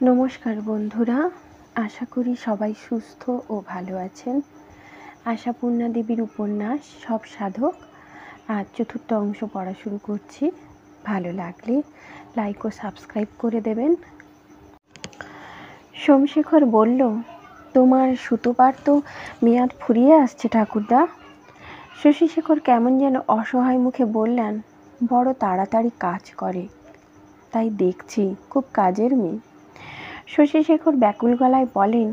নমস্কার বন্ধুরা, আশা করি সবাই সুস্থ ও ভালো আছেন। আশাপূর্ণা দেবীর উপন্যাস সব সাধক আজ চতুর্থ অংশ পড়া শুরু করছি। ভালো লাগলে লাইক ও সাবস্ক্রাইব করে দেবেন। সোমশেখর বলল, তোমার সুতোপার তো মেয়াদ ফুরিয়ে আসছে ঠাকুরদা। শশীশেখর কেমন যেন অসহায় মুখে বললেন, বড় তাড়াতাড়ি কাজ করে, তাই দেখছি খুব কাজের মেয়ে। শশীশেখর ব্যাকুল গলায় বলেন,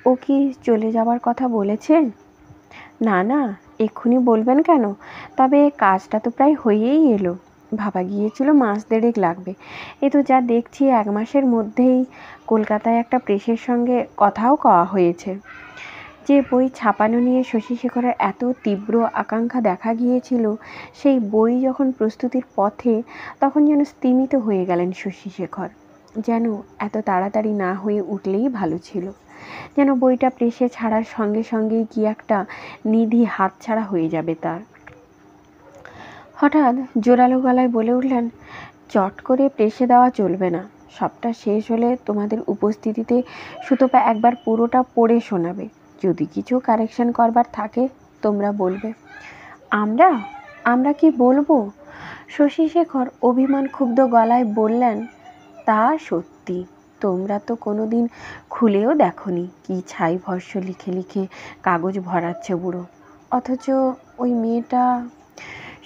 ও কি চলে যাবার কথা বলেছে? না না, এক্ষুনি বলবেন কেন? তবে কাজটা তো প্রায় হয়েই এলো। ভাবা গিয়েছিল মাস দেড়েক লাগবে, এ তো যা দেখছি 1 মাসের মধ্যেই কলকাতায় একটা প্রেসের সঙ্গে কথাও কওয়া হয়েছে। যে বই ছাপানো নিয়ে শশীশেখরের এত তীব্র আকাঙ্ক্ষা দেখা গিয়েছিল, সেই বই যখন প্রস্তুতির পথে, তখন যেন স্তিমিত হয়ে গেলেন শশীশেখর। যেন এত তাড়াতাড়ি না হয়ে উঠলেই ভালো ছিল। যেন বইটা প্রেসে ছাড়ার সঙ্গে সঙ্গেই কি একটা নিধি হাতছাড়া হয়ে যাবে তার। হঠাৎ জোরালো গলায় বলে উঠলেন, চট করে প্রেসে দেওয়া চলবে না। সবটা শেষ হলে তোমাদের উপস্থিতিতে সুতপা একবার পুরোটা পড়ে শোনাবে। যদি কিছু কারেকশন করবার থাকে তোমরা বলবে। আমরা আমরা কি বলবো? শশীশেখর অভিমান ক্ষুব্ধ গলায় বললেন, তা সত্যি, তোমরা তো কোনোদিন খুলেও দেখোনি কি ছাই ভস্য লিখে লিখে কাগজ ভরাচ্ছে বুড়ো। অথচ ওই মেয়েটা।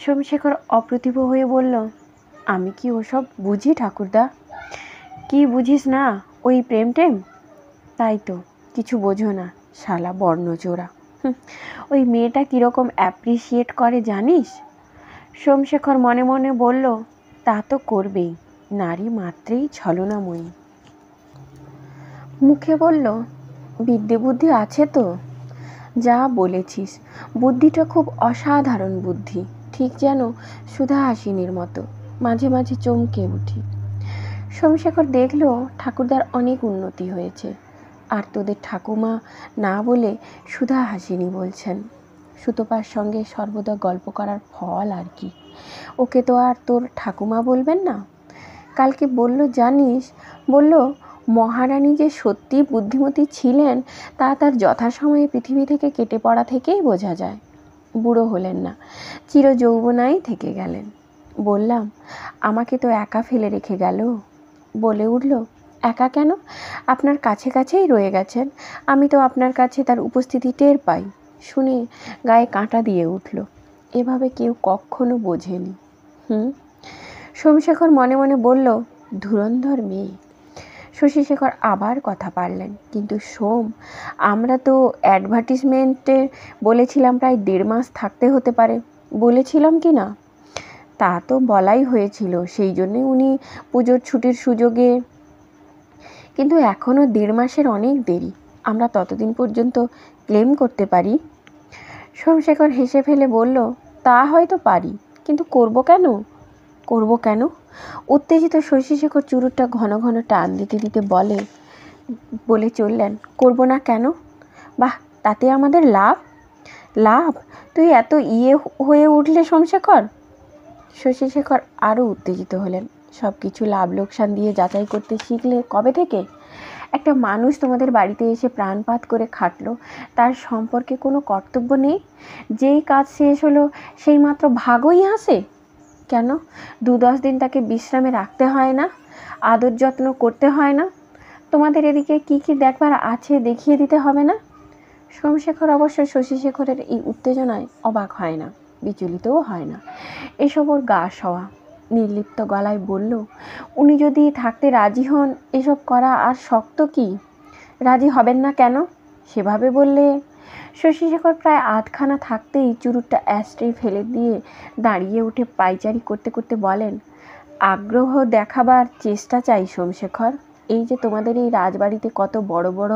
সোমশেখর অপ্রতিভ হয়ে বলল, আমি কি ওসব বুঝি ঠাকুরদা? কি বুঝিস না? ওই প্রেম টেম? তাই তো, কিছু বোঝো না, শালা বর্ণচোরা। ওই মেয়েটা কীরকম অ্যাপ্রিসিয়েট করে জানিস? সোমশেখর মনে মনে বলল, তা তো করবেই, নারী মাত্রেই ছলনাময়ী। মুখে বলল, বিদ্যে বুদ্ধি আছে তো? যা বলেছিস, বুদ্ধিটা খুব অসাধারণ বুদ্ধি, ঠিক যেন সুধা হাসিনীর মতো। মাঝে মাঝে চমকে উঠি। সোমশেখর দেখল ঠাকুরদার অনেক উন্নতি হয়েছে, আর তোদের ঠাকুমা না বলে সুধা হাসিনী বলছেন। সুতপার সঙ্গে সর্বদা গল্প করার ফল আর কি। ওকে তো আর তোর ঠাকুমা বলবেন না। কালকে বলল জানিস, বলল মহারানী যে সত্যি বুদ্ধিমতী ছিলেন তা তার যথাসময়ে পৃথিবী থেকে কেটে পড়া থেকেই বোঝা যায়। বুড়ো হলেন না, চির যৌবনাই থেকে গেলেন। বললাম, আমাকে তো একা ফেলে রেখে গেল। বলে উঠল, একা কেন? আপনার কাছে কাছেই রয়ে গেছেন। আমি তো আপনার কাছে তার উপস্থিতি টের পাই। শুনে গায়ে কাঁটা দিয়ে উঠল। এভাবে কেউ কখনো বোঝেনি। সোমশেখর মনে মনে বলল, ধুরন্ধর মেয়ে। শশীশেখর আবার কথা পারলেন, কিন্তু সোম, আমরা তো অ্যাডভার্টিসমেন্টে বলেছিলাম প্রায় 1.5 মাস থাকতে হতে পারে। বলেছিলাম কি না? তা তো বলাই হয়েছিল, সেই জন্যে উনি পুজোর ছুটির সুযোগে। কিন্তু এখনও 1.5 মাসের অনেক দেরি। আমরা ততদিন পর্যন্ত ক্লেম করতে পারি। সোমশেখর হেসে ফেলে বলল, তা হয়তো পারি, কিন্তু করব কেন? উত্তেজিত শশীশেখর চুরুটটা ঘন ঘন টান দিতে দিতে বলে চললেন, করব না কেন? বাহ, তাতে আমাদের লাভ? তুই এত হয়ে উঠলে সোমশেখর? শশীশেখর আরও উত্তেজিত হলেন। সব কিছু লাভ লোকসান দিয়ে যাচাই করতে শিখলে কবে থেকে? একটা মানুষ তোমাদের বাড়িতে এসে প্রাণপাত করে খাটলো, তার সম্পর্কে কোনো কর্তব্য নেই? যেই কাজ শেষ হলো সেই মাত্র ভাগই হাসে? কেন 2-10 দিন তাকে বিশ্রামে রাখতে হয় না? আদর যত্ন করতে হয় না? তোমাদের এদিকে কি কি দেখবার আছে দেখিয়ে দিতে হবে না? সোমশেখর অবশ্য শশীশেখরের এই উত্তেজনায় অবাক হয় না, বিচলিতও হয় না। এসব ওর গা সওয়া। নির্লিপ্ত গলায় বলল, উনি যদি থাকতে রাজি হন, এসব করা আর শক্ত কি? রাজি হবেন না কেন? সেভাবে বললে। শশীশেখর প্রায় আধখানা থাকতেই চুরুটটা অ্যাস্ট্রে ফেলে দিয়ে দাঁড়িয়ে উঠে পায়চারি করতে করতে বলেন, আগ্রহ দেখাবার চেষ্টা চাই সোমশেখর। এই যে তোমাদের এই রাজবাড়িতে কত বড় বড়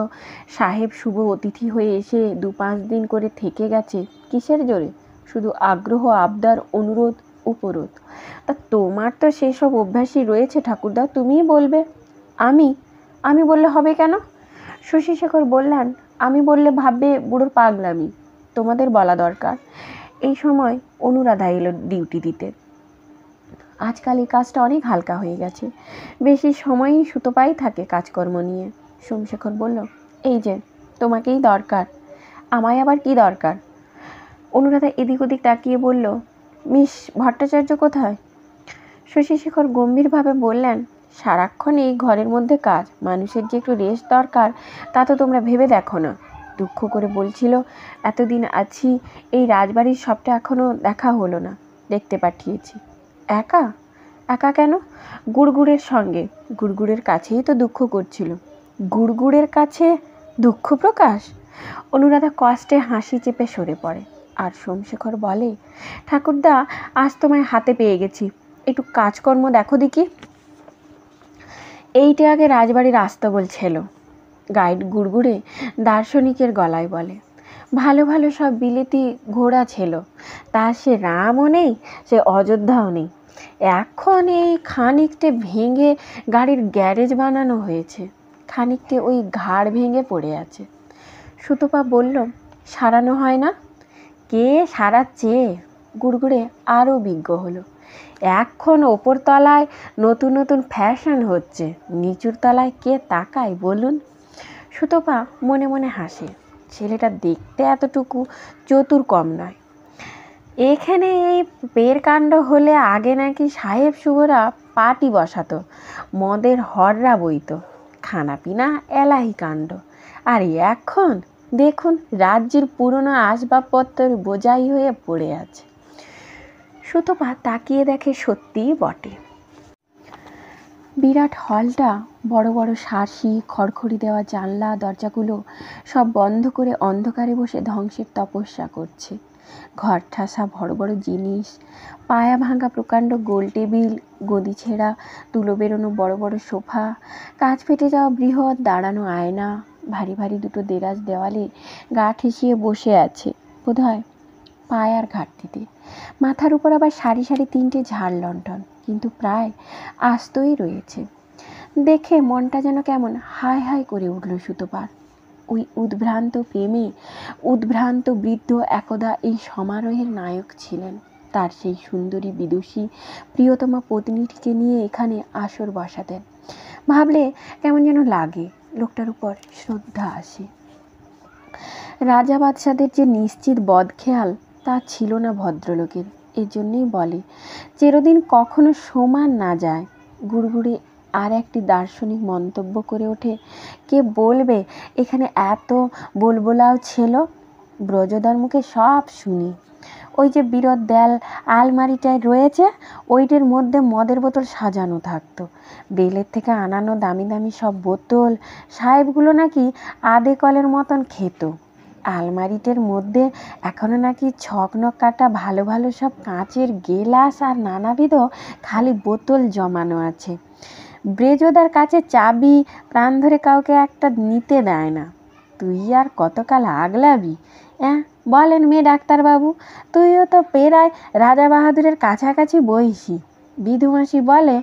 সাহেব শুভ অতিথি হয়ে এসে 2-5 দিন করে থেকে গেছে, কিসের জোরে? শুধু আগ্রহ, আবদার, অনুরোধ, উপরোধ। তা তোমার তো সেসব অভ্যাসই রয়েছে ঠাকুরদা, তুমিই বলবে। আমি বললে হবে কেন? শশীশেখর বললেন, আমি বললে ভাববে বুড়োর পাগলামি। তোমাদের বলা দরকার। এই সময় অনুরাধা এলো ডিউটি দিতে। আজকাল এই কাজটা অনেক হালকা হয়ে গেছে, বেশি সময়ই সুতোপাই থাকে কাজকর্ম নিয়ে। সোমশেখর বলল, এই যে তোমাকেই দরকার। আমায় আবার কি দরকার? অনুরাধা এদিক ওদিক তাকিয়ে বলল, মিস ভট্টাচার্য কোথায়? শশীশেখর গম্ভীরভাবে বললেন, সারাক্ষণ এই ঘরের মধ্যে কাজ, মানুষের যে একটু রেস্ট দরকার তা তো তোমরা ভেবে দেখো না। দুঃখ করে বলছিল, এতদিন আছি এই রাজবাড়ির সবটা এখনও দেখা হলো না, দেখতে পাঠিয়েছি। একা? একা কেন? গুড়গুড়ের সঙ্গে। গুড়গুড়ের কাছেই তো দুঃখ করছিল। গুড়গুড়ের কাছে দুঃখ প্রকাশ? অনুরাধা কষ্টে হাসি চেপে সরে পড়ে। আর সোমশেখর বলে, ঠাকুরদা, আজ তোমায় হাতে পেয়ে গেছি, একটু কাজকর্ম দেখো দেখি। এইটা আগে রাজবাড়ির আস্তাবল ছিল। গাইড গুড়গুড়ে দার্শনিকের গলায় বলে, ভালো ভালো সব বিলেতি ঘোড়া ছিল, তা সে রামও নেই, সে অযোধ্যাও নেই। এখন এই খানিকটে ভেঙে গাড়ির গ্যারেজ বানানো হয়েছে, খানিকটে ওই ঘাড় ভেঙে পড়ে আছে। সুতপা বলল, সারানো হয় না? কে সারাচ্ছে? গুড়গুড়ে আরও বিজ্ঞ হলো, এখন ওপর তলায় নতুন নতুন ফ্যাশন হচ্ছে, নিচুর তলায় কে তাকায় বলুন? সুতপা মনে মনে হাসে, ছেলেটা দেখতে এতটুকু চতুর কম নয়। এখানে এই পের কাণ্ড হলে আগে নাকি সাহেব শুভরা পার্টি বসাতো, মদের হররা বইতো, খানাপিনা এলাহি কাণ্ড। আর এখন দেখুন রাজ্যের পুরনো আসবাবপত্র বোঝাই হয়ে পড়ে আছে। সুতপা তাকিয়ে দেখে সত্যিই বটে। বিরাট হলটা, বড় বড় শাসি খড়খড়ি দেওয়া জানলা দরজাগুলো সব বন্ধ করে অন্ধকারে বসে ধ্বংসের তপস্যা করছে। ঘর ঠাসা বড় বড় জিনিস, পায়া ভাঙা প্রকাণ্ড গোল টেবিল, গদি ছেঁড়া তুলো বেরোনো বড় বড় সোফা, কাঁচ ফেটে যাওয়া বৃহৎ দাঁড়ানো আয়না, ভারী ভারী দুটো দেরাজ দেওয়ালে গা ঠেসিয়ে বসে আছে বোধহয় পায়ার ঘাটতিতে। মাথার উপর আবার সারি সারি তিনটে ঝাড় লণ্ঠন, কিন্তু প্রায় আস্তই রয়েছে। দেখে মনটা যেন কেমন হায় হায় করে উঠল সুতপার। ওই উদ্ভ্রান্ত প্রেমে উদ্ভ্রান্ত বৃদ্ধ একদা এই সমারোহের নায়ক ছিলেন। তার সেই সুন্দরী বিদুষী প্রিয়তমা পত্নীটিকে নিয়ে এখানে আসর বসাতেন। ভাবলে কেমন যেন লাগে, লোকটার উপর শ্রদ্ধা আসে। রাজা বাদশাদের যে নিশ্চিত বদখেয়াল তা ছিল না ভদ্রলোকের। এজন্যই বলে, চিরদিন কখনো সমান না যায়। গুড়গুড়ে আর একটি দার্শনিক মন্তব্য করে ওঠে, কে বলবে এখানে এত বলবোলাও ছিল? ব্রজদার মুখে সব শুনি। ওই যে বিরোধ দেয়াল আলমারিটায় রয়েছে, ওইটার মধ্যে মদের বোতল সাজানো থাকতো। বেলের থেকে আনানো দামি দামি সব বোতল সাহেবগুলো নাকি আধে কলের মতন খেত। আলমারিটার মধ্যে এখনো নাকি ছকনক কাটা ভালো ভালো সব কাঁচের গেলাস আর নানাবিধ খালি বোতল জমানো আছে। ব্রেজদার কাছে চাবি প্রাণ ধরে কাউকে একটা নিতে দেয় না। তুই আর কতকাল আগলাবি? বলেন মেয়ে ডাক্তারবাবু, তুইও তো প্রায় রাজা বাহাদুরের কাছাকাছি বয়সী। বিধুমাসি বলে,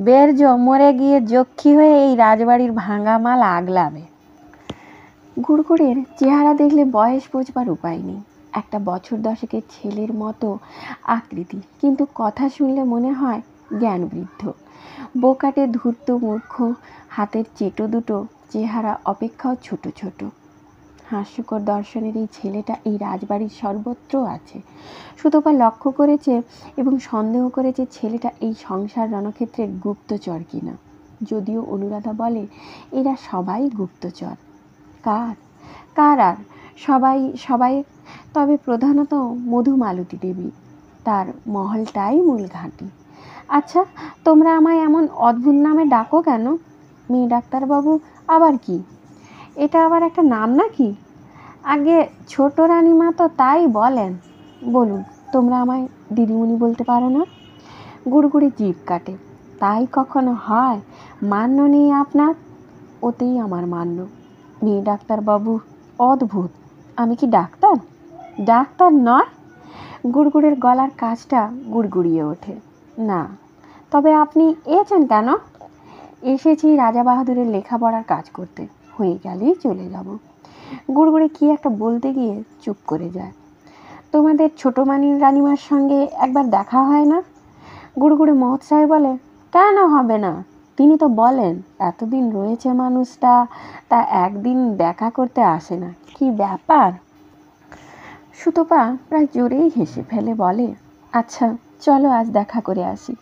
বেরজ মরে গিয়ে যক্ষী হয়ে এই রাজবাড়ির ভাঙা মাল আগলাবে। গুড়গুড়ের চেহারা দেখলে বয়স বোঝবার উপায় নেই। একটা বছর দশেকের ছেলের মতো আকৃতি, কিন্তু কথা শুনলে মনে হয় জ্ঞান বৃদ্ধ। বোকাটে ধূর্ত মূর্খ, হাতের চেটো দুটো চেহারা অপেক্ষাও ছোট ছোট। হাস্যকর দর্শনের এই ছেলেটা এই রাজবাড়ির সর্বত্র আছে। সুতপা লক্ষ্য করেছে এবং সন্দেহ করেছে ছেলেটা এই সংসার রণক্ষেত্রের গুপ্তচর কিনা। যদিও অনুরাধা বলে এরা সবাই গুপ্তচর। কার কার আর সবাই সবাই, তবে প্রধানত মধুমালতী দেবী, তার মহলটাই মূল ঘাঁটি। আচ্ছা, তোমরা আমায় এমন অদ্ভুত নামে ডাকো কেন? মেয়ে ডাক্তারবাবু আবার কি? এটা আবার একটা নাম নাকি? আগে ছোট রানীমা তো তাই বলেন। বলুন, তোমরা আমায় দিদিমণি বলতে পারো না? গুড়গুড়ি জিভ কাটে, তাই কখনো হয়? মান্য নেই আপনার? ওতেই আমার মান্য। মেয়ে ডাক্তারবাবু অদ্ভুত। আমি কি ডাক্তার? ডাক্তার নয়? গুড়গুড়ের গলার কাজটা গুড়গুড়িয়ে ওঠে। না, তবে আপনি এসেছেন কেন? এসেছি রাজা বাহাদুরের লেখাপড়ার কাজ করতে, হয়ে গেলেই চলে যাব। গুড়গুড়ে কি একটা বলতে গিয়ে চুপ করে যায়। তোমাদের ছোট রানীমার সঙ্গে একবার দেখা হয় না? গুড়গুড়ে মহৎ সাহেব বলে, কেন হবে না? তিনি তো বলেন এতদিন রয়েছে মানুষটা, তা একদিন দেখা করতে আসে না, কি ব্যাপার? সুতপা প্রায় জোরেই হেসে ফেলে বলে, আচ্ছা চলো আজ দেখা করে আসি।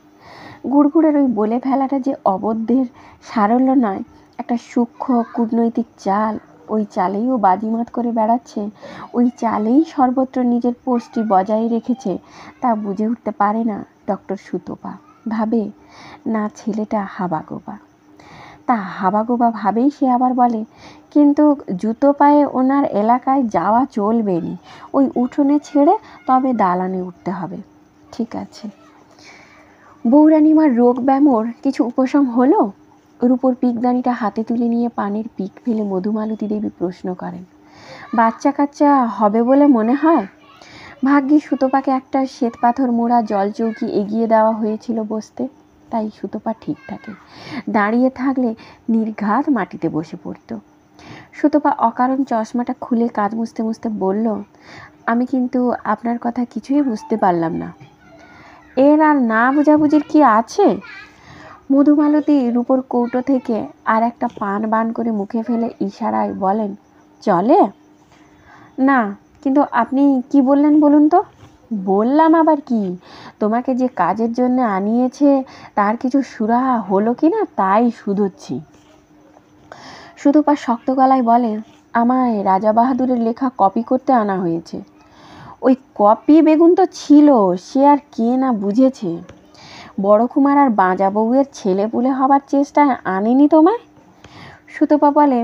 গুড়গুড়ের ওই বলে ফেলাটা যে অবদ্ধের সারল্য নয়, একটা সূক্ষ্ম কূটনৈতিক চাল, ওই চালেই ও বাজিমাত করে বেড়াচ্ছে, ওই চালেই সর্বত্র নিজের পোস্টটি বজায় রেখেছে, তা বুঝে উঠতে পারে না ডক্টর সুতপা। ভাবে না ছেলেটা হাবাগোবা। তা হাবাগোবা ভাবেই সে আবার বলে, কিন্তু জুতো পায়ে ওনার এলাকায় যাওয়া চলবে নি, ওই উঠোনে ছেড়ে তবে দালানে উঠতে হবে। ঠিক আছে। বৌরানিমার রোগ ব্যামোর কিছু উপশম হলো? রূপোর পিকদানিটা হাতে তুলে নিয়ে পানের পিক ফেলে মধুমালতী দেবী প্রশ্ন করেন। বাচ্চা কাচ্চা হবে বলে মনে হয়? ভাগ্যে সুতপাকে একটা শ্বেত পাথর মোড়া জলচৌকি এগিয়ে দেওয়া হয়েছিল বসতে, তাই সুতপা ঠিক থাকে। দাঁড়িয়ে থাকলে নির্ঘাত মাটিতে বসে পড়ত। সুতপা অকারণ চশমাটা খুলে কাজ মুছতে মুছতে বলল, আমি কিন্তু আপনার কথা কিছুই বুঝতে পারলাম না। এর আর না বোঝাবুঝির কি আছে? মধুমালতী রূপোর কৌটো থেকে আর একটা পান বান করে মুখে ফেলে ইশারায় বলেন, চলে? না, কিন্তু আপনি কি বললেন বলুন তো? বললাম আবার কি, তোমাকে যে কাজের জন্য আনিয়েছে তার কিছু সুরাহা হলো কি না তাই শুধোচ্ছি। সুতপা শক্ত গলায় বলে, আমায় রাজা বাহাদুরের লেখা কপি করতে আনা হয়েছে। ওই কপি বেগুন তো ছিল, সে আর কে না বুঝেছে। বড় কুমার আর বাঁজা বউয়ের ছেলে পুলে হবার চেষ্টায় আনেনি তোমায়? সুতপা বলে,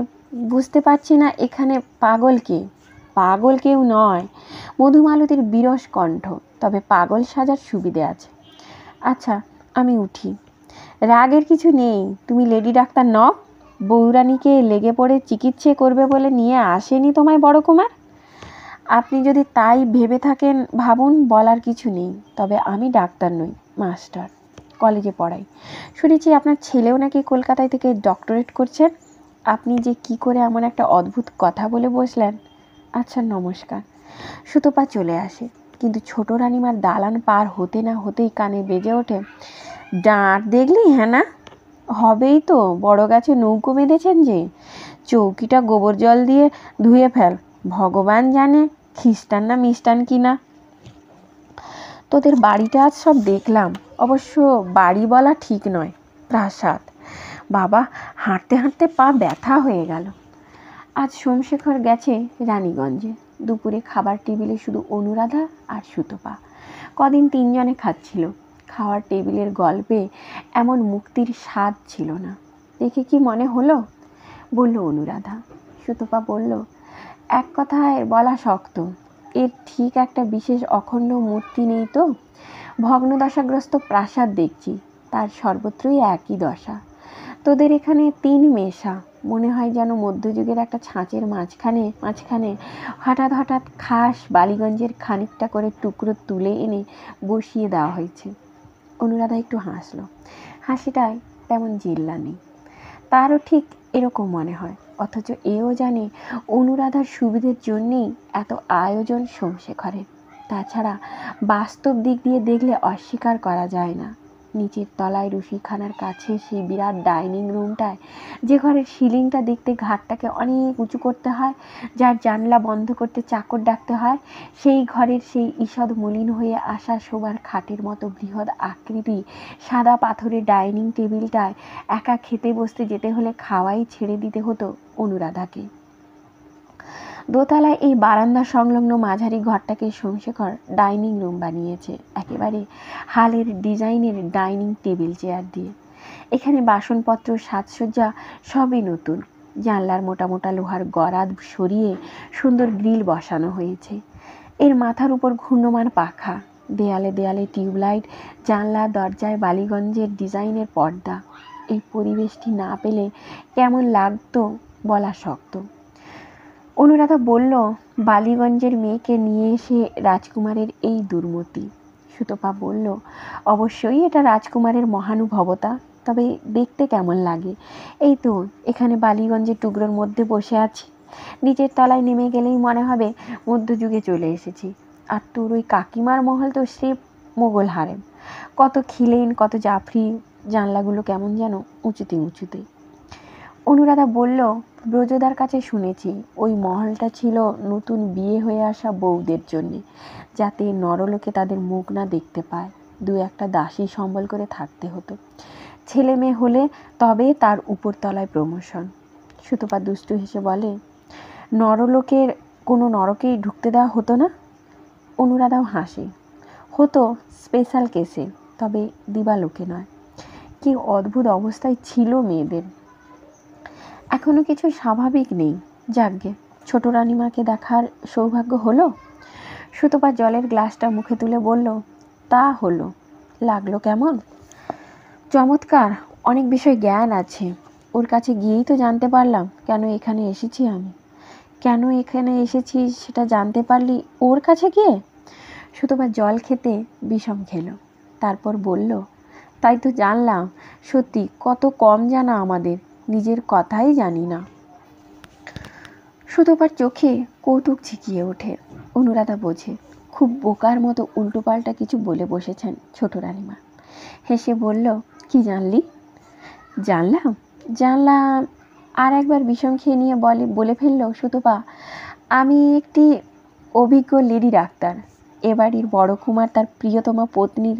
বুঝতে পারছি না এখানে পাগল কে? পাগল কেউ নয়। মধুমালতীর বিরস কণ্ঠ, তবে পাগল সাজার সুবিধে আছে। আচ্ছা আমি উঠি। রাগের কিছু নেই, তুমি লেডি ডাক্তার নও? বৌরানীকে লেগে পড়ে চিকিৎসা করবে বলে নিয়ে আসেনি তোমায় বড় কুমার? আপনি যদি তাই ভেবে থাকেন ভাবুন, বলার কিছু নেই। তবে আমি ডাক্তার নই, মাস্টার, কলেজে পড়াই। শুনেছি আপনার ছেলেও নাকি কলকাতায় থেকে ডক্টরেট করছেন। আপনি যে কি করে এমন একটা অদ্ভুত কথা বলে বসলেন। আচ্ছা নমস্কার। সুতপা চলে আসে, কিন্তু ছোট রানীমার দালান পার হতে না হতেই কানে বেজে ওঠে, ডাঁট দেখলি? হ্যাঁ না হবেই তো, বড় গাছে নৌকো বেঁধেছেন যে, চৌকিটা গোবর জল দিয়ে ধুয়ে ফেল, ভগবান জানে খ্রিস্টান না মিষ্টান কিনা। তোদের বাড়িটা আজ সব দেখলাম, অবশ্য বাড়ি বলা ঠিক নয়, প্রাসাদ। বাবা, হাঁটতে হাঁটতে পা ব্যথা হয়ে গেল। আজ সোমশেখর গেছে রানীগঞ্জে। দুপুরে খাবার টেবিলে শুধু অনুরাধা আর সুতপা। কদিন তিনজনে খাচ্ছিল। খাওয়ার টেবিলের গল্পে এমন মুক্তির স্বাদ ছিল না। দেখে কি মনে হলো? বলল অনুরাধা। সুতপা বলল, এক কথায় বলা শক্ত, এর ঠিক একটা বিশেষ অখণ্ড মূর্তি নেই তো। ভগ্নদশাগ্রস্ত প্রাসাদ দেখছি, তার সর্বত্রই একই দশা। তোদের এখানে তিন মেশা, মনে হয় যেন মধ্যযুগের একটা ছাঁচের মাঝখানে হঠাৎ হঠাৎ খাস বালিগঞ্জের খানিকটা করে টুকরো তুলে এনে বসিয়ে দেওয়া হয়েছে। অনুরাধা একটু হাসলো, হাসিটায় তেমন জিল্লা নেই। তারও ঠিক এরকম মনে হয়, অথচ এও জানে অনুরাধার সুবিধের জন্যেই এত আয়োজন সোমশেখরের। তাছাড়া বাস্তব দিক দিয়ে দেখলে অস্বীকার করা যায় না, নিচের তলায় রুশিখানার কাছে সেই বিরাট ডাইনিং রুমটায়, যে ঘরের সিলিংটা দেখতে ঘাটটাকে অনেক উঁচু করতে হয়, যার জানলা বন্ধ করতে চাকর ডাকতে হয়, সেই ঘরের সেই ঈষৎ মলিন হয়ে আসা শোবার খাটের মতো বৃহৎ আকৃতি সাদা পাথরের ডাইনিং টেবিলটায় একা খেতে বসতে যেতে হলে খাওয়াই ছেড়ে দিতে হতো অনুরাধাকে। দোতলায় এই বারান্দা সংলগ্ন মাঝারি ঘরটাকে সোমশেখর ডাইনিং রুম বানিয়েছে, একেবারে হালের ডিজাইনের ডাইনিং টেবিল চেয়ার দিয়ে। এখানে বাসনপত্র সাজসজ্জা সবই নতুন। জানলার মোটা মোটা লোহার গরাদ সরিয়ে সুন্দর গ্রিল বসানো হয়েছে। এর মাথার উপর ঘূর্ণমান পাখা, দেয়ালে দেয়ালে টিউবলাইট, জানলা দরজায় বালিগঞ্জের ডিজাইনের পর্দা। এই পরিবেশটি না পেলে কেমন লাগতো বলা শক্ত। অনুরাধা বলল, বালিগঞ্জের মেয়েকে নিয়ে এসে রাজকুমারের এই দুর্মতি। সুতপা বলল, অবশ্যই এটা রাজকুমারের মহানুভবতা, তবে দেখতে কেমন লাগে? এই তো এখানে বালিগঞ্জের টুকরোর মধ্যে বসে আছি, নিচের তলায় নেমে গেলেই মনে হবে মধ্যযুগে চলে এসেছি। আর তোর ওই কাকিমার মহল তো স্রেফ মোগল হারেম, কত খিলেন, কত জাফরি, জানলাগুলো কেমন যেন উঁচুতে উঁচুতে। অনুরাধা বলল, ব্রজদার কাছে শুনেছি ওই মহলটা ছিল নতুন বিয়ে হয়ে আসা বউদের জন্যে, যাতে নরলোকে তাদের মুখ না দেখতে পায়। দু একটা দাসী সম্বল করে থাকতে হতো। ছেলে মেয়ে হলে তবে তার উপরতলায় প্রমোশন। সুতপা দুষ্টু হেসে বলে, নরলোকের কোনো নরকেই ঢুকতে দেওয়া হতো না? অনুরাধাও হাসে। হতো স্পেশাল কেসে, তবে দিবালোকে নয়। কি অদ্ভুত অবস্থায় ছিল মেয়েদের। এখনো কিছু স্বাভাবিক নেই। যাকগে, ছোট রানীমাকে দেখার সৌভাগ্য হলো? সুতপা জলের গ্লাসটা মুখে তুলে বলল, তা হলো। লাগলো কেমন? চমৎকার, অনেক বিষয় জ্ঞান আছে। ওর কাছে গিয়েই তো জানতে পারলাম কেন এখানে এসেছি আমি। কেন এখানে এসেছি সেটা জানতে পারলি ওর কাছে গিয়ে? সুতপা জল খেতে বিষম খেলো, তারপর বলল, তাই তো জানলাম। সত্যি কত কম জানা আমাদের, নিজের কথাই জানি না। সুতপার চোখে কৌতুক ঝিকিয়ে ওঠে। অনুরাধা বোঝে খুব বোকার মতো উল্টোপাল্টা কিছু বলে বসেছেন ছোট রানীমা। হেসে বলল, কি জানলি? জানলাম আর একবার বিষম খেয়ে নিয়ে বলে ফেলল সুতপা, আমি একটি অভিজ্ঞ লেডি ডাক্তার। এবাড়ির বড় কুমার তার প্রিয়তমা পত্নীর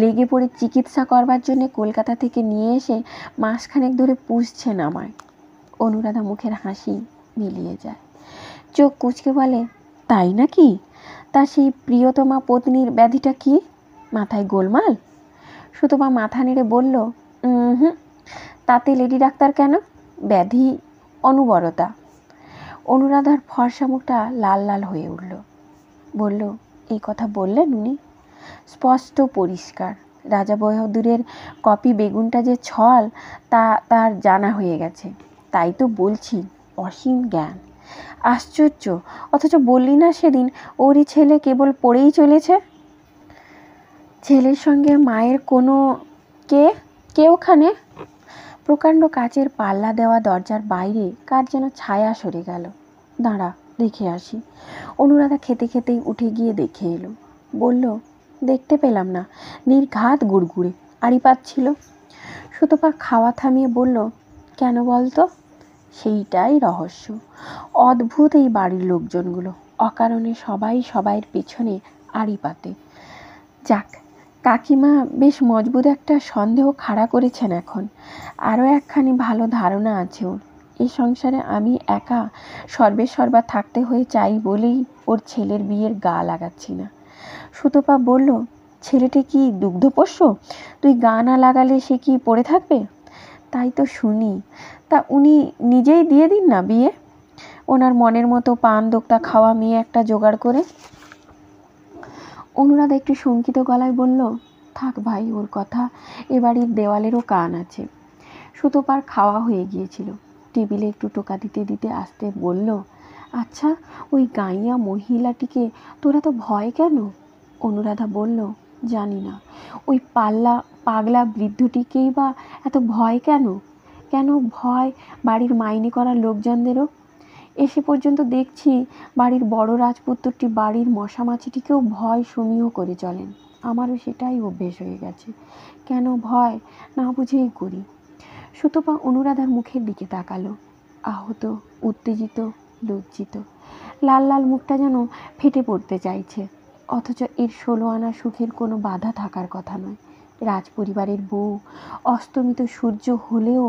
লেগে পড়ে চিকিৎসা করবার জন্য কলকাতা থেকে নিয়ে এসে মাসখানেক ধরে পুষছেন আমায়। অনুরাধা মুখের হাসি মিলিয়ে যায়, চোখ কুঁচকে বলে, তাই নাকি? তা সেই প্রিয়তমা পত্নীর ব্যাধিটা কি? মাথায় গোলমাল? সুতপা মাথা নেড়ে বলল, হুম, তাতে লেডি ডাক্তার কেন? ব্যাধি অনুবরতা। অনুরাধার ফর্সা মুখটা লাল লাল হয়ে উঠল। বলল, এই কথা বললেন উনি? স্পষ্ট পরিষ্কার। রাজা বাহাদুরের কপি বেগুনটা যে ছল তা তার জানা হয়ে গেছে। তাই তো বলছি, অসীম জ্ঞান। আশ্চর্য, অথচ বললি না সেদিন ওরই ছেলে কেবল পড়েই চলেছে। ছেলের সঙ্গে মায়ের কোনো কে ওখানে? প্রকাণ্ড কাচের পাল্লা দেওয়া দরজার বাইরে কার যেন ছায়া সরে গেল। দাঁড়া, দেখে আসি। অনুরাধা খেতে খেতেই উঠে গিয়ে দেখে এলো। বলল, দেখতে পেলাম না, নির্ঘাত গুড়গুড়ে আড়ি পাচ্ছিল। সুতপা খাওয়া থামিয়ে বলল, কেন বলতো? সেইটাই রহস্য। অদ্ভুত এই বাড়ির লোকজনগুলো, অকারণে সবাই সবাইয়ের পেছনে আড়ি পাতে। যাক, কাকিমা বেশ মজবুত একটা সন্দেহ খাড়া করেছেন এখন। আরও একখানি ভালো ধারণা আছে ওর। এই সংসারে আমি একা সর্বেসর্বা থাকতে হয়ে চাই বলেই ওর ছেলের বিয়ের গা লাগাচ্ছি না। সুতপা বলল, ছেলেটি কি দুগ্ধপোষ্য? তুই গা না লাগালে সে কি পড়ে থাকবে? তাই তো শুনি। তা উনি নিজেই দিয়ে দিন না বিয়ে, ওনার মনের মতো পান দোক্তা খাওয়া মেয়ে একটা জোগাড় করে। অনুরাধা একটু শঙ্কিত গলায় বলল, থাক ভাই ওর কথা, এ বাড়ির দেওয়ালেরও কান আছে। সুতপার খাওয়া হয়ে গিয়েছিল। টেবিলে একটু টোকা দিতে দিতে আসতে বলল, আচ্ছা, ওই গাইয়া মহিলাটিকে তোরা তো ভয় কেন? অনুরাধা বলল, জানি না, ওই পাগলা বৃদ্ধটিকেই বা এত ভয় কেন? কেন ভয় বাড়ির মাইনে করা লোকজনদেরও? এসে পর্যন্ত দেখছি বাড়ির বড় রাজপুত্রটি বাড়ির মশামাছিটিকেও ভয় সমীহ করে চলেন। আমারও সেটাই অভ্যেস হয়ে গেছে। কেন ভয় না বুঝেই করি। সুতপা অনুরাধার মুখের দিকে তাকালো, আহত, উত্তেজিত, লজ্জিত। লাল লাল মুখটা যেন ফেটে পড়তে চাইছে। অথচ এর 16 আনা সুখের কোনো বাধা থাকার কথা নয়। রাজপরিবারের বউ, অস্তমিত সূর্য হলেও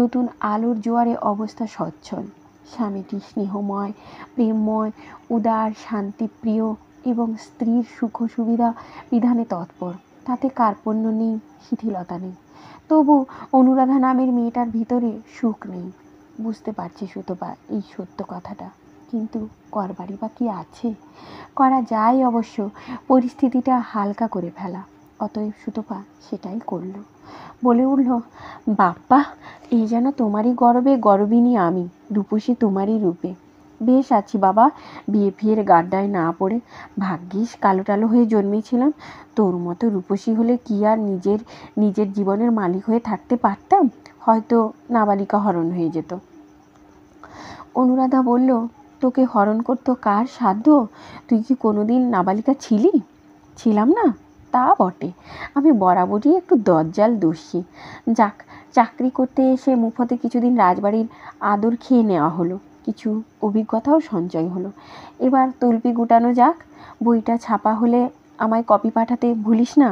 নতুন আলোর জোয়ারে অবস্থা সচ্ছল। স্বামীটি স্নেহময়, প্রেমময়, উদার, শান্তিপ্রিয় এবং স্ত্রীর সুখ সুবিধা বিধানে তৎপর। তাতে কার্পণ্য নেই, শিথিলতা নেই। তবু অনুরাধা নামের মেয়েটার ভিতরে সুখ নেই। বুঝতে পারছি সুতপা এই সত্য কথাটা, কিন্তু করবারই বা কি আছে? করা যায় অবশ্য পরিস্থিতিটা হালকা করে ফেলা। অতএব সুতপা সেটাই করল। বলে উঠল, বাপ্পা, এই যেন তোমারই গর্বে গর্বিনী আমি, রূপসী তোমারই রূপে। বেশ আছি বাবা, বিয়ে ফিয়ের গাড্ডায় না পড়ে। ভাগ্যিস কালো টালো হয়ে জন্মেছিলাম। তোর মতো রূপসী হলে কি আর নিজের জীবনের মালিক হয়ে থাকতে পারতাম? হয়তো নাবালিকা হরণ হয়ে যেত। অনুরাধা বলল, তোকে হরণ করতো কার সাধ্য? তুই কি কোনোদিন নাবালিকা ছিলি? ছিলাম না? তা বটে, আমি বরাবরই একটু দজ্জাল দস্যি। যাক, চাকরি করতে এসে মুফতে কিছুদিন রাজবাড়ির আদর খেয়ে নেওয়া হলো, কিছু অভিজ্ঞতাও সঞ্চয় হলো। এবার তল্পি গুটানো যাক। বইটা ছাপা হলে আমায় কপি পাঠাতে ভুলিস না।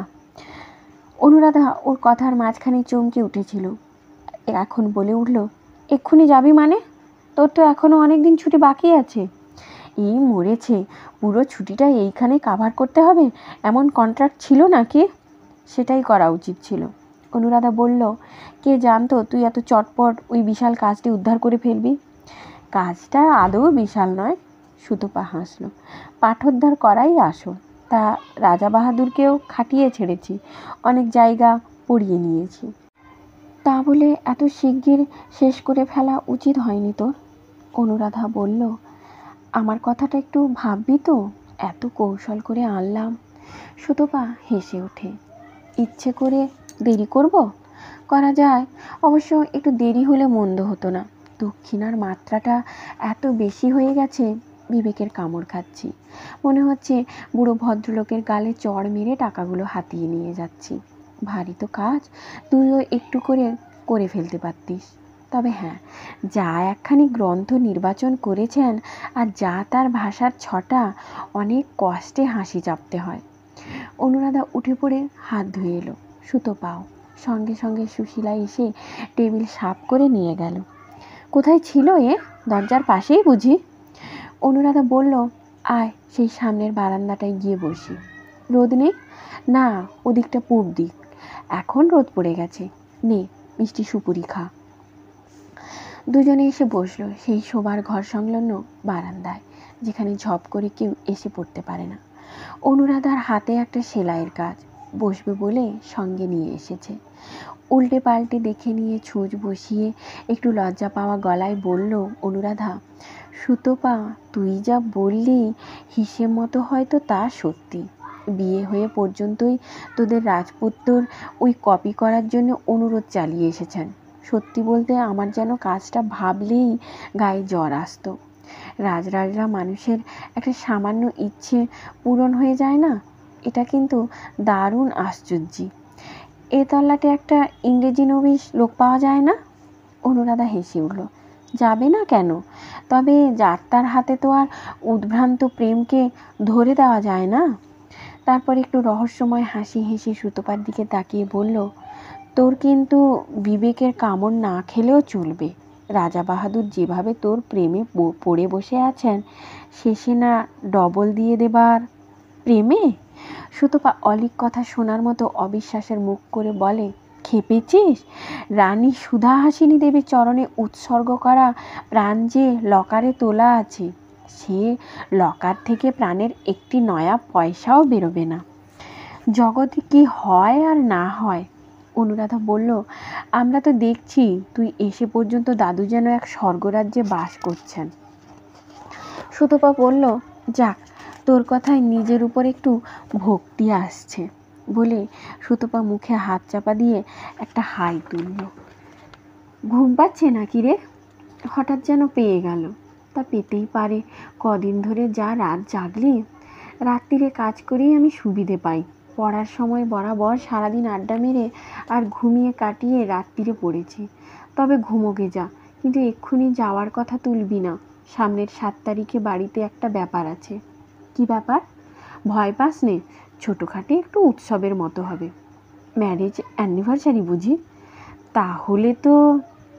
অনুরাধা ওর কথার মাঝখানে চমকে উঠেছিল। এখন বলে উঠল, এক্ষুনি যাবি মানে? তোর তো এখনও অনেক দিন ছুটি বাকি আছে। এই মরেছে, পুরো ছুটিটা এইখানে কাভার করতে হবে এমন কন্ট্রাক্ট ছিল নাকি? সেটাই করা উচিত ছিল। অনুরাধা বলল, কে জানতো তুই এত চটপট ওই বিশাল কাজটি উদ্ধার করে ফেলবি। কাজটা আদৌ বিশাল নয়, সুতপা হাসল। পাঠোদ্ধার করাই আসল। তা রাজা বাহাদুরকেও খাটিয়ে ছেড়েছি, অনেক জায়গা পড়িয়ে নিয়েছি। তা বলে এত শিগগির শেষ করে ফেলা উচিত হয়নি তোর। অনুরাধা বলল, আমার কথাটা একটু ভাববি তো, এত কৌশল করে আনলাম। সুতপা হেসে ওঠে। ইচ্ছে করে দেরি করব? করা যায়, অবশ্য একটু দেরি হলে মন্দ হতো না। দক্ষিণার মাত্রাটা এত বেশি হয়ে গেছে, বিবেকের কামড় খাচ্ছি। মনে হচ্ছে বুড়ো ভদ্রলোকের গালে চড় মেরে টাকাগুলো হাতিয়ে নিয়ে যাচ্ছি। ভারী তো কাজ, তুইও একটু করে ফেলতে পারতিস। তবে হ্যাঁ, যা একখানি গ্রন্থ নির্বাচন করেছেন আর যা তার ভাষার ছটা, অনেক কষ্টে হাসি চাপতে হয়। অনুরাধা উঠে পড়ে হাত ধুয়ে এলো। সুতপাও সঙ্গে সঙ্গে সুশীলা এসে টেবিল সাফ করে নিয়ে গেল। কোথায় ছিল এ? দরজার পাশেই বুঝি? অনুরাধা বলল, আয় সেই সামনের বারান্দাটায় গিয়ে বসি। রোদ নেই? না, ওদিকটা পূব দিক, এখন রোদ পড়ে গেছে। নে মিষ্টি সুপুরি খা। দুজনে এসে বসলো সেই শোবার ঘর সংলগ্ন বারান্দায়, যেখানে ঝপ করে কেউ এসে পড়তে পারে না। অনুরাধার হাতে একটা সেলাইয়ের কাজ, বসবে বলে সঙ্গে নিয়ে এসেছে। উল্টে পাল্টে দেখে নিয়ে ছুঁচ বসিয়ে একটু লজ্জা পাওয়া গলায় বলল অনুরাধা, সুতপা তুই যা বললি হিসেব মতো হয়তো তা সত্যি। বিয়ে হয়ে পর্যন্তই তোদের রাজপুত্তর ওই কপি করার জন্য অনুরোধ চালিয়ে এসেছেন। সত্যি বলতে আমার যেন কাজটা ভাবলেই গায়ে জ্বর আসতো। রাজরাজরা মানুষের একটা সামান্য ইচ্ছে পূরণ হয়ে যায় না, এটা কিন্তু দারুণ আশ্চর্য। এ তল্লাটে একটা ইংরেজি নবিশ লোক পাওয়া যায় না? অনুরাধা হেসে উঠল। যাবে না কেন? তবে যাত্রার হাতে তো আর উদ্ভ্রান্ত প্রেমকে ধরে দেওয়া যায় না। তারপর একটু রহস্যময় হাসি হেসে সুতপার দিকে তাকিয়ে বলল, তোর কিন্তু বিবেকের কামড় না খেলেও চলবে। রাজা বাহাদুর যেভাবে তোর প্রেমে পড়ে বসে আছেন, শেষে না ডবল দিয়ে দেবার। প্রেমে? সুতপা অলিক কথা শোনার মতো অবিশ্বাসের মুখ করে বলে, খেপেছিস? রানী সুধাহাসিনী দেবীর চরণে উৎসর্গ করা প্রাণ যে লকারে তোলা আছে, সে লকার থেকে প্রাণের একটি নয়া পয়সাও বেরোবে না। জগতে কি হয় আর না হয়। অনুরাধা বলল, আমরা তো দেখছি তুই এসে পর্যন্ত দাদু যেন এক স্বর্গরাজ্যে বাস করছেন। সুতপা বলল, যাক, তোর কথায় নিজের উপর একটু ভক্তি আসছে বলে সুতপা মুখে হাত চাপা দিয়ে একটা হাই তুলল। ঘুম পাচ্ছে নাকি রে? হঠাৎ যেন পেয়ে গেল। তা পেতেই পারে, কদিন ধরে যা রাত জাগলি। রাত্রিরে কাজ করেই আমি সুবিধে পাই। পড়ার সময় বরাবর সারাদিন আড্ডা মেরে আর ঘুমিয়ে কাটিয়ে রাত্রিরে পড়েছি। তবে ঘুমোগে যা, কিন্তু এক্ষুনি যাওয়ার কথা তুলবি না। সামনের 7 তারিখে বাড়িতে একটা ব্যাপার আছে। কি ব্যাপার? ভয় পাস নে, ছোটোখাটো একটু উৎসবের মতো হবে। ম্যারেজ অ্যানিভার্সারি বুঝি? তাহলে তো,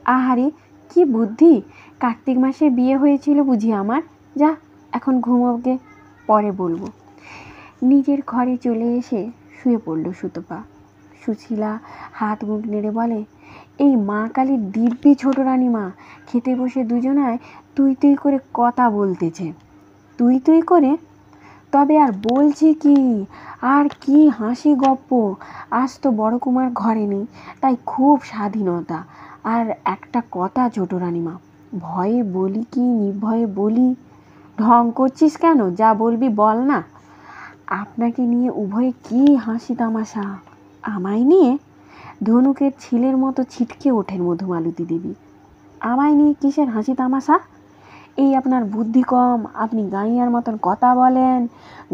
আহারে কি বুদ্ধি! কার্তিক মাসে বিয়ে হয়েছিল বুঝি আমার। যা এখন ঘুমোগে, পরে বলবো। নিজের ঘরে চলে এসে শুয়ে পড়ল সুতপা। সুশীলা হাত মুখ নেড়ে বলে, এই মা কালীর দিব্যি ছোট রানীমা খেতে বসে দুজনায় তুই তুই করে কথা বলতেছে। তুই তুই করে? তবে আর বলছি কি, আর কি হাসি গপ্প। আজ তো বড় কুমার ঘরে নেই, তাই খুব স্বাধীনতা। আর একটা কথা ছোট রানীমা, ভয়ে বলি কি নির্ভয়ে বলি? ঢং করছিস কেন? যা বলবি বল না। আপনাকে নিয়ে উভয়ে কি হাসি তামাশা। আমায় নিয়ে? ধনুকের ছিলের মতো ছিটকে ওঠেন মধুমালতী দেবী। আমায় নিয়ে কিসের হাসি তামাশা? এই আপনার বুদ্ধি কম, আপনি গাইয়ার মতন কথা বলেন।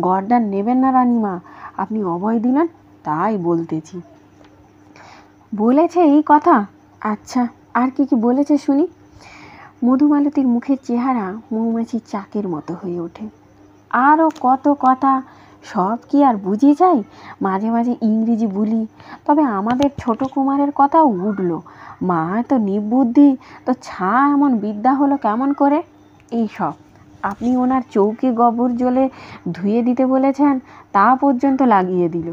গর্দান নেবেন না রানীমা, আপনি অভয় দিলেন, তাই বলতেছি। বলেছে এই কথা? আচ্ছা, আর কি কি বলেছে শুনি। মধুমালতীর মুখের চেহারা মৌমাছির চাকের মতো হয়ে ওঠে। আরও কত কথা, সব কি আর বুঝে যায়? মাঝে মাঝে ইংরেজি বলি, তবে আমাদের ছোট কুমারের কথাও উঠল। মা তো নির্বুদ্ধি, তো ছা এমন বিদ্যা হলো কেমন করে? এই সব আপনি ওনার চৌকি গোবর জলে ধুয়ে দিতে বলেছেন, তা পর্যন্ত লাগিয়ে দিল।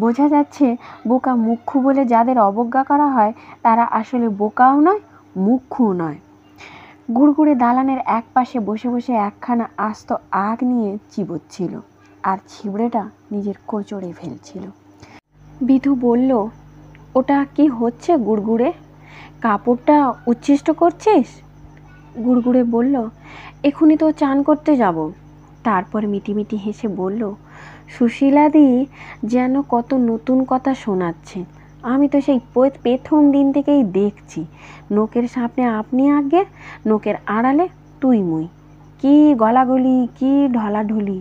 বোঝা যাচ্ছে বোকা মুখ্যু বলে যাদের অবজ্ঞা করা হয় তারা আসলে বোকাও নয়, মুখ্যুও নয়। গুড়গুড়ে দালানের এক পাশে বসে বসে একখানা আস্ত আগ নিয়ে চিবোচ্ছিল, আর ছিবড়েটা নিজের কোচড়ে ফেলছিল। বিধু বলল, ওটা কি হচ্ছে গুড়গুড়ে? কাপড়টা উচ্ছিষ্ট করছিস? গুড়গুড়ে বলল, এখুনি তো চান করতে যাব। তারপর মিটিমিটি হেসে বলল, সুশীলাদি যেন কত নতুন কথা শোনাচ্ছে। আমি তো সেই প্রথম দিন থেকেই দেখছি, নোকের সামনে আপনি আগে, নোকের আড়ালে তুই মুই। কি গলাগলি, কি ঢলাঢলি!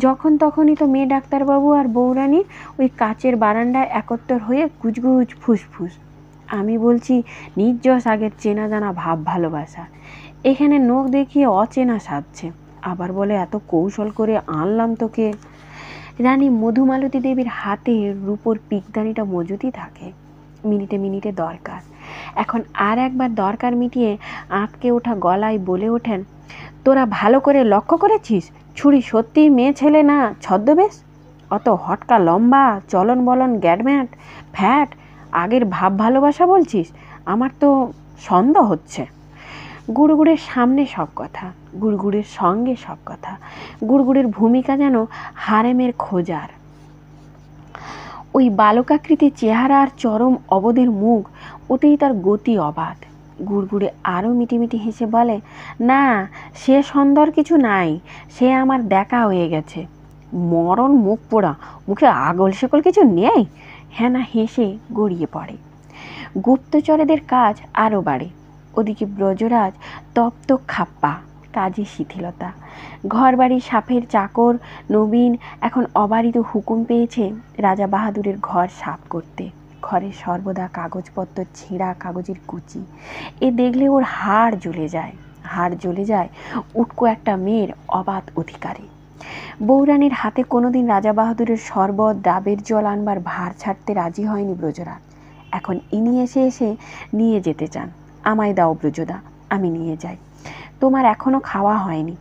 যখন তখনই তো মেয়ে ডাক্তারবাবু আর বৌরানী ওই কাচের বারান্দায় একত্র হয়ে গুজগুজ ফুসফুস। আমি বলছি নির্যশ আগের চেনা জানা ভাব ভালোবাসা, এখানে নোক দেখিয়ে অচেনা সাজছে, আবার বলে এত কৌশল করে আনলাম তোকে। রানী মধুমালতী দেবীর হাতে রূপোর পিকদানিটা মজুদই থাকে, মিনিটে মিনিটে দরকার। এখন আর একবার দরকার মিটিয়ে আঁতকে ওঠা গলায় বলে ওঠেন, তোরা ভালো করে লক্ষ্য করেছিস ছুরি সত্যিই মেয়ে ছেলে না ছদ্মবেশ? অত হটকা লম্বা, চলন বলন গ্যাডম্যাট, ফ্যাট, আগের ভাব ভালোবাসা বলছিস? আমার তো সন্দেহ হচ্ছে। গুড়গুড়ের সামনে সব কথা, গুড়গুড়ের সঙ্গে সব কথা। গুড়গুড়ের ভূমিকা যেন হারেমের খোঁজার। ওই বালকাকৃতির চেহারা আর চরম অবধের মুখ, ওতেই তার গতি অবাধ। গুড়গুড়ে আরও মিটিমিটি হেসে বলে, না, সে সুন্দর কিছু নাই, সে আমার দেখা হয়ে গেছে। মরণ মুখ পোড়া, মুখে আগল শেকল কিছু নেই? হ্যাঁ না হেসে গড়িয়ে পড়ে। গুপ্তচরেদের কাজ আরও বাড়ে। ওদিকে ব্রজরাজ তপ্ত খাপ্পা, কাজে শিথিলতা। ঘরবাড়ি সাফের চাকর নবীন এখন অবারিত হুকুম পেয়েছে রাজা বাহাদুরের ঘর সাফ করতে। ঘরে সর্বদা কাগজপত্র, ছেঁড়া কাগজের কুচি, এ দেখলে ওর হাড় জ্বলে যায়, হাড় জ্বলে যায় উটকো একটা মেয়ের অবাধ অধিকারে। বৌরানীর হাতে কোনোদিন রাজা বাহাদুরের শরবত, ডাবের জল আনবার ভার ছাড়তে রাজি হয়নি ব্রজরাজ। এখন ইনি এসে এসে নিয়ে যেতে চান। আমায় দাও ব্রজদা, আমি নিয়ে যাই। তোমার এখনো খাওয়া হয়নি।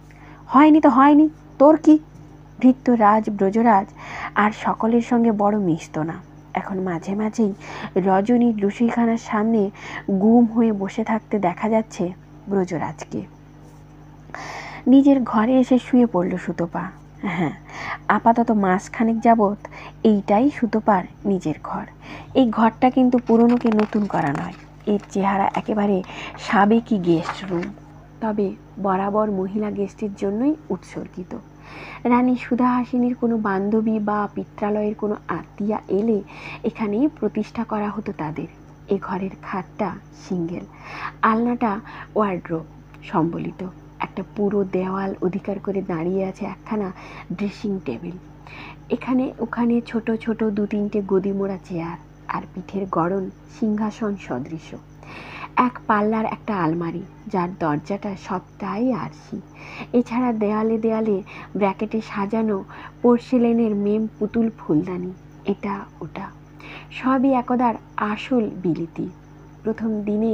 হয়নি তো হয়নি, তোর কি? ভৃত্য রাজ ব্রজরাজ আর সকলের সঙ্গে বড় মিশত না। এখন মাঝে মাঝেই রজনীর লুসিখানার সামনে গুম হয়ে বসে থাকতে দেখা যাচ্ছে ব্রজরাজকে। নিজের ঘরে এসে শুয়ে পড়ল সুতপা। হ্যাঁ, আপাতত মাসখানেক যাবৎ এইটাই সুতপার নিজের ঘর। এই ঘরটা কিন্তু পুরনোকে নতুন করা নয়, এর চেহারা একেবারে সাবেকি গেস্ট রুম, তবে বরাবর মহিলা গেস্টের জন্যই উৎসর্গিত। রানী সুধাহাসিনীর কোনো বান্ধবী বা পিত্রালয়ের কোনো আত্মীয়া এলে এখানেই প্রতিষ্ঠা করা হতো তাদের। এ ঘরের খাটটা সিঙ্গেল, আলনাটা ওয়ার্ড্রোব সম্বলিত। একটা পুরো দেওয়াল অধিকার করে দাঁড়িয়ে আছে একখানা ড্রেসিং টেবিল। এখানে ওখানে ছোট ছোট দু তিনটে গদিমোড়া চেয়ার, আর পিঠের গড়ন সিংহাসন সদৃশ। এক পাল্লার একটা আলমারি, যার দরজাটা সবটাই আরশি। এছাড়া দেয়ালে দেয়ালে ব্র্যাকেটে সাজানো পোর্সেলেনের মেম পুতুল ফুলদানি, এটা ওটা সবই একদার আসল বিলিতি। প্রথম দিনে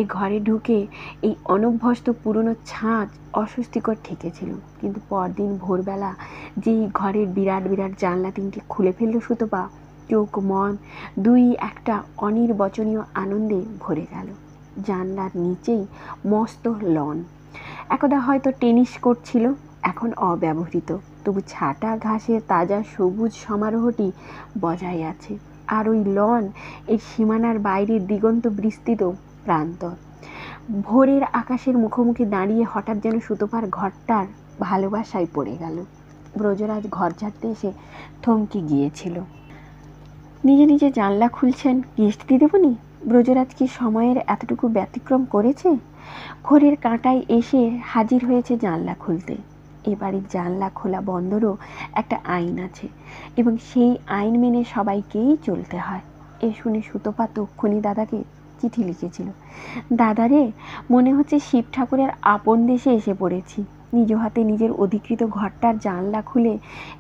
এ ঘরে ঢুকে এই অনভ্যস্ত পুরনো ছাঁচ অস্বস্তিকর ঠেকেছিল, কিন্তু পরদিন ভোরবেলা যেই ঘরের বিরাট বিরাট জানলা তিনটি খুলে ফেলল সুতপা, চোখ মন দুই একটা অনির্বচনীয় আনন্দে ভরে গেল। জানলার নিচেই মস্ত লন, একদা হয়তো টেনিস কোর্ট ছিল, এখন অব্যবহৃত, তবু ছাটা ঘাসের তাজা সবুজ সমারোহটি বজায় আছে। আর ওই লন এর সীমানার বাইরের দিগন্ত বিস্তৃত প্রান্তর। ভোরের আকাশের মুখোমুখি দাঁড়িয়ে হঠাৎ যেন সুতপার ঘরটার ভালোবাসায় পড়ে গেল। ব্রজরাজ ঘর ঝাড়তে এসে থমকে গিয়েছিল। নিজে নিজে জানলা খুলছেন, গেস্ট দিয়ে দেবনি? ব্রজরাজ কি সময়ের এতটুকু ব্যতিক্রম করেছে? ঘড়ির কাঁটায় এসে হাজির হয়েছে জানলা খুলতে। এ বাড়ির জানলা খোলা বন্ধরও একটা আইন আছে এবং সেই আইন মেনে সবাইকেই চলতে হয়। এ শুনে সুতপা তক্ষুনি দাদাকে চিঠি লিখেছিল, দাদারে, মনে হচ্ছে শিব ঠাকুরের আপন দেশে এসে পড়েছি। নিজ হাতে নিজের অধিকৃত ঘরটার জানলা খুলে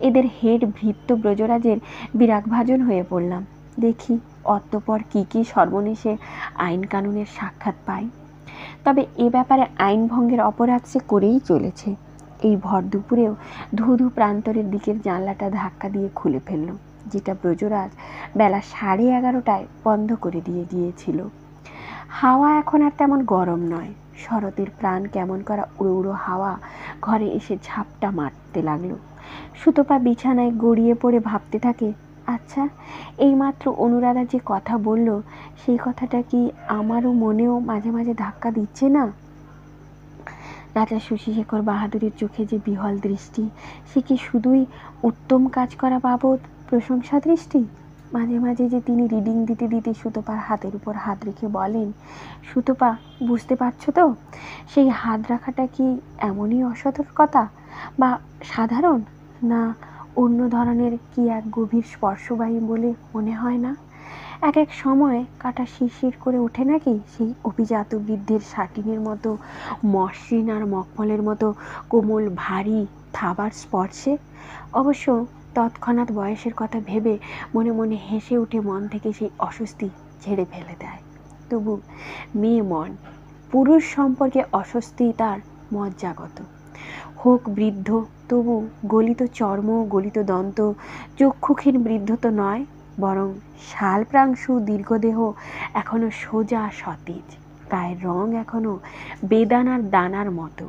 এদের হেড ভৃত্য ব্রজরাজের বিরাগভাজন হয়ে পড়লাম। দেখি অতঃপর কি কি সর্বনেশে আইন কানুনের সাক্ষাৎ পাই। তবে এ ব্যাপারে আইন ভঙ্গের অপরাধ সে করেই চলেছে। এই ভর দুপুরেও ধুধু প্রান্তরের দিকের জানলাটা ধাক্কা দিয়ে খুলে ফেলল, যেটা ব্রজরাজ বেলা 11:30টায় বন্ধ করে দিয়ে গিয়েছিল। হাওয়া এখন আর তেমন গরম নয়। শরতের প্রাণ কেমন করা উড়ো উড়ো হাওয়া ঘরে এসে ঝাপটা মারতে লাগলো। সুতপা বিছানায় গড়িয়ে পড়ে ভাবতে থাকে, আচ্ছা, এইমাত্র অনুরাধা যে কথা বলল, সেই কথাটা কি আমারও মনেও মাঝে মাঝে ধাক্কা দিচ্ছে না? রাজা শশীশেখর বাহাদুরের চোখে যে বিহল দৃষ্টি, সে কি শুধুই উত্তম কাজ করা বাবদ প্রশংসা দৃষ্টি? মাঝে মাঝে যে তিনি রিডিং দিতে দিতে সুতপার হাতের উপর হাত রেখে বলেন, সুতপা, বুঝতে পারছো তো, সেই হাত রাখাটা কি এমনই অসতর্কতা বা সাধারণ, না অন্য ধরনের কি এক গভীর স্পর্শবাহী বলে মনে হয় না? এক এক সময় কাটা শিরশির করে ওঠে নাকি সেই অভিজাত বৃদ্ধের সাটিনের মতো মসৃণ আর মখমলের মতো কোমল ভারী থাবার স্পর্শে? অবশ্য তৎক্ষণাৎ বয়সের কথা ভেবে মনে মনে হেসে উঠে মন থেকে সেই অস্বস্তি ঝেড়ে ফেলে দেয়। তবু মেয়ে মন, পুরুষ সম্পর্কে অস্বস্তি তার মজ্জাগত। হোক বৃদ্ধ, তবু গলিত চর্ম, গলিত দন্ত, চক্ষুক্ষীণ বৃদ্ধ তো নয়, বরং শালপ্রাংশু দীর্ঘদেহ এখনো সোজা সতেজ, গায়ের রং এখনো বেদানার দানার মতো,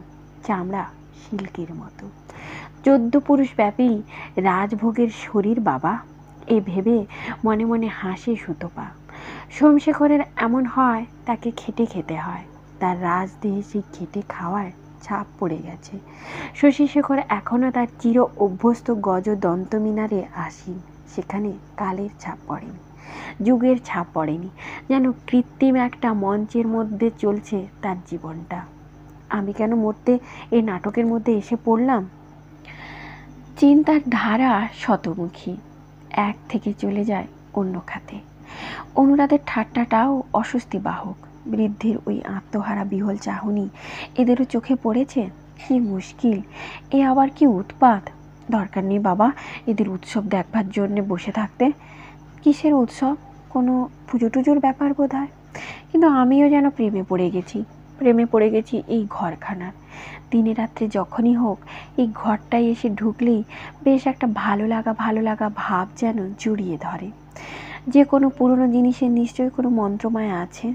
চামড়া সিল্কের মতো। 14 পুরুষ ব্যাপী রাজভোগের শরীর বাবা, এ ভেবে মনে মনে হাসে সুতপা। সোমশেখরের এমন হয়, তাকে খেটে খেতে হয়, তার রাজদেহে সেই খেটে খাওয়ায় ছাপ পড়ে গেছে। শশীশেখর এখনো তার চির অভ্যস্ত গজ দন্তমিনারে আসীন, সেখানে কালের ছাপ পড়েনি, যুগের ছাপ পড়েনি, যেন কৃত্রিম একটা মঞ্চের মধ্যে চলছে তার জীবনটা। আমি কেন মরতে এই নাটকের মধ্যে এসে পড়লাম? চিন্তার ধারা শতমুখী, এক থেকে চলে যায় অন্য খাতে। অনুরাধের ঠাট্টাটাও অস্বস্তি বাহক। বৃদ্ধির ওই আত্মহারা বিহল চাহনি এদেরও চোখে পড়েছে। কি মুশকিল, এ আবার কি উৎপাত! দরকার নেই বাবা এদের উৎসব দেখবার জন্যে বসে থাকতে। কিসের উৎসব? কোনো পুজো টুজোর ব্যাপার বোধ হয়। কিন্তু আমিও যেন প্রেমে পড়ে গেছি এই ঘরখানার। দিনে রাত্রে যখনই হোক এই ঘরটায় এসে ঢুকলেই বেশ একটা ভালো লাগা ভাব যেন জড়িয়ে ধরে। যে কোনো পুরনো জিনিসের নিশ্চয়ই কোনো মন্ত্রমায়া আছে।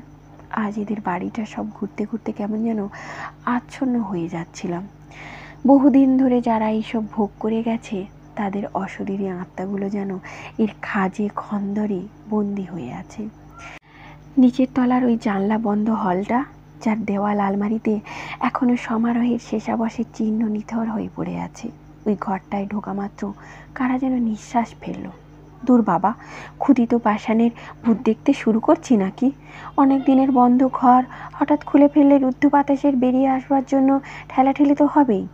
আজ এদের বাড়িটা সব ঘুরতে ঘুরতে কেমন যেন আচ্ছন্ন হয়ে যাচ্ছিলাম। বহুদিন ধরে যারা এইসব ভোগ করে গেছে, তাদের অশরীরী আত্মাগুলো যেন এর খাজে খন্দরে বন্দি হয়ে আছে। নিচের তলার ওই জানলা বন্ধ হলটা, যার দেওয়াল আলমারিতে এখনো সমারোহের শেষাবশের চিহ্ন নিথর হয়ে পড়ে আছে, ওই ঘরটায় ঢোকা মাত্র কারা যেন নিঃশ্বাস ফেলল। দূর বাবা, ক্ষুদিত পাষাণের ভূত দেখতে শুরু করছি নাকি? অনেক দিনের বন্ধ ঘর হঠাৎ খুলে ফেললে রুদ্ধ বাতাসের বেরিয়ে আসবার জন্য ঠেলাঠেলি তো হবেই।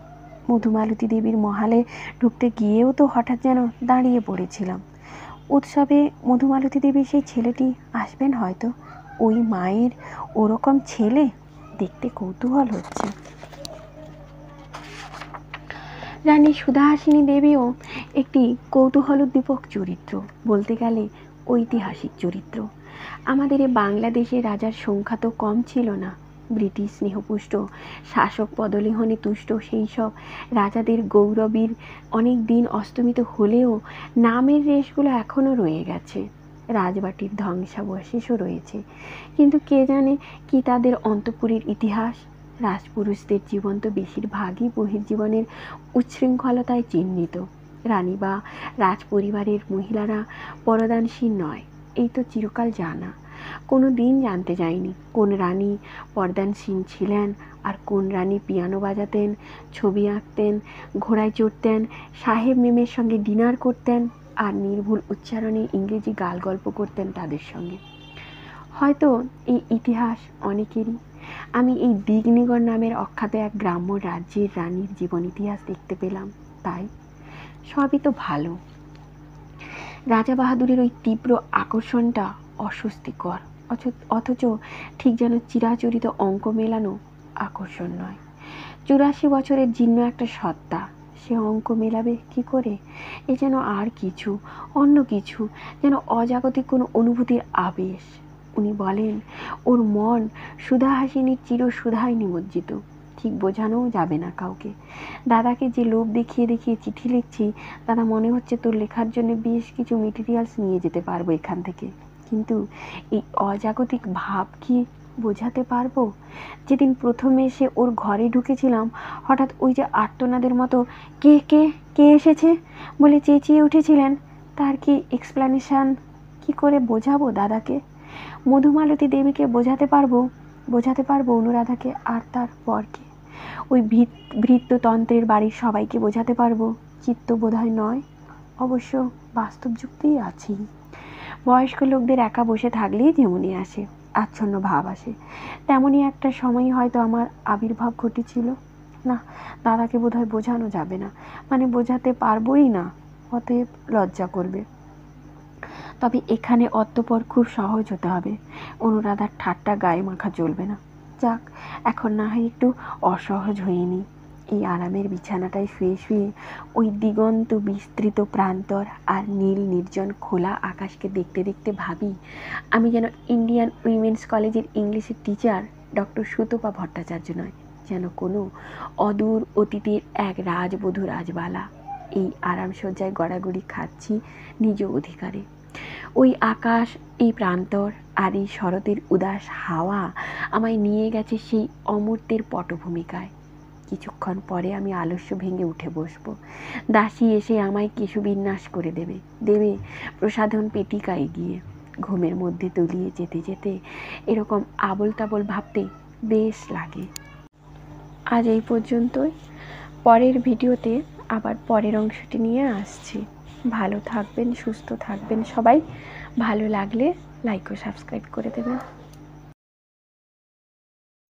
মধুমালতী দেবীর মহালে ঢুকতে গিয়েও তো হঠাৎ যেন দাঁড়িয়ে পড়েছিলাম। উৎসবে মধুমালতী দেবীর সেই ছেলেটি আসবেন হয়তো। ওই মায়ের ওরকম ছেলে দেখতে কৌতূহল হচ্ছে। রানী সুধাহাসিনী দেবীও একটি কৌতূহলোদ্দীপক চরিত্র, বলতে গেলে ঐতিহাসিক চরিত্র। আমাদের এ বাংলাদেশে রাজার সংখ্যা তো কম ছিল না। ব্রিটিশ স্নেহপুষ্ট শাসক পদলেহনে তুষ্ট সেই সব রাজাদের গৌরবীর অনেক দিন অস্তমিত হলেও নামের রেশগুলো এখনও রয়ে গেছে। রাজবাটির ধ্বংসাবশেষও রয়েছে, কিন্তু কে জানে কি তাদের অন্তঃপুরের ইতিহাস। রাজপুরুষদের জীবন তো বেশিরভাগই বহির্জীবনের উচ্ছৃঙ্খলতায় চিহ্নিত। রানী বা রাজপরিবারের মহিলারা পরদানশীল নয়, এই তো চিরকাল জানা। কোনো দিন জানতে যায়নি কোন রানী পরদানশীল ছিলেন আর কোন রানী পিয়ানো বাজাতেন, ছবি আঁকতেন, ঘোড়ায় চড়তেন, সাহেব মেমের সঙ্গে ডিনার করতেন আর নির্ভুল উচ্চারণে ইংরেজি গাল গল্প করতেন তাদের সঙ্গে। হয়তো এই ইতিহাস অনেকেরই, আমি এই দিগনিগর নামের অখ্যাত এক গ্রাম্য রাজ্যের রানীর জীবন ইতিহাস দেখতে পেলাম। তাই সবই তো ভালো। রাজা বাহাদুরের ওই তীব্র আকর্ষণটা অস্বস্তিকর, অথচ ঠিক যেন চিরাচরিত অঙ্ক মেলানো আকর্ষণ নয়। 84 বছরের জীর্ণ একটা সত্তা, সে অঙ্ক মেলাবে কি করে? এ যেন আর কিছু, অন্য কিছু, যেন অজাগতিক কোনো অনুভূতির আবেশ। উনি বলেন ওর মন সুধাহাসিনীর চিরসুধায় নিমজ্জিত। ঠিক বোঝানোও যাবে না কাউকে। দাদাকে যে লোভ দেখিয়ে দেখিয়ে চিঠি লিখছি, দাদা মনে হচ্ছে তোর লেখার জন্য বেশ কিছু মেটেরিয়ালস নিয়ে যেতে পারবো এখান থেকে, কিন্তু এই অজাগতিক ভাব কি বোঝাতে পারবো? যেদিন প্রথমে এসে ওর ঘরে ঢুকেছিলাম, হঠাৎ ওই যে আর্তনাদের মতো কে কে কে এসেছে বলে চেঁচিয়ে উঠেছিলেন, তার কি এক্সপ্লানেশন কি করে বোঝাবো দাদাকে? মধুমালতী দেবীকে বোঝাতে পারবো অনুরাধাকে আর তার পরকে? ওই ভৃত্যতন্ত্রের বাড়ির সবাইকে বোঝাতে পারবো? চিত্ত বোধহয় নয়। অবশ্য বাস্তব যুক্তিই আছে। বয়স্ক লোকদের একা বসে থাকলেই যেমনি আসে, আচ্ছন্ন ভাব আসে, তেমনই একটা সময় হয়তো আমার আবির্ভাব ঘটেছিল। না, দাদাকে বোধহয় বোঝানো যাবে না, মানে বোঝাতে পারবোই না, অতএব লজ্জা করবে। তবে এখানে অতঃপর খুব সহজ হতে হবে, অনুরাধার ঠাট্টা গায়ে মাখা চলবে না। যাক, এখন না হয় একটু অসহজ হয়ে নি। এই আরামের বিছানাটায় শুয়ে শুয়ে ওই দিগন্ত বিস্তৃত প্রান্তর আর নীল নির্জন খোলা আকাশকে দেখতে দেখতে ভাবি আমি যেন ইন্ডিয়ান উইমেন্স কলেজের ইংলিশের টিচার ডক্টর সুতপা ভট্টাচার্য নয়, যেন কোনো অদূর অতীতের এক রাজবধূ রাজবালা। এই আরামসজ্জায় গড়াগড়ি খাচ্ছি নিজ অধিকারে। ওই আকাশ, এই প্রান্তর আর এই শরতের উদাস হাওয়া আমায় নিয়ে গেছে সেই অমূর্তের পটভূমিকায়। কিছুক্ষণ পরে আমি আলস্য ভেঙে উঠে বসব। দাসী এসে আমায় কেশবিন্যাস করে দেবে প্রসাধন পেটিকায় গিয়ে। ঘুমের মধ্যে তলিয়ে যেতে যেতে এরকম আবল তাবল ভাবতে বেশ লাগে। আজ এই পর্যন্তই। পরের ভিডিওতে আবার পরের অংশটি নিয়ে আসছি। ভালো থাকবেন, সুস্থ থাকবেন সবাই। ভালো লাগলে লাইক ও সাবস্ক্রাইব করে দেবেন।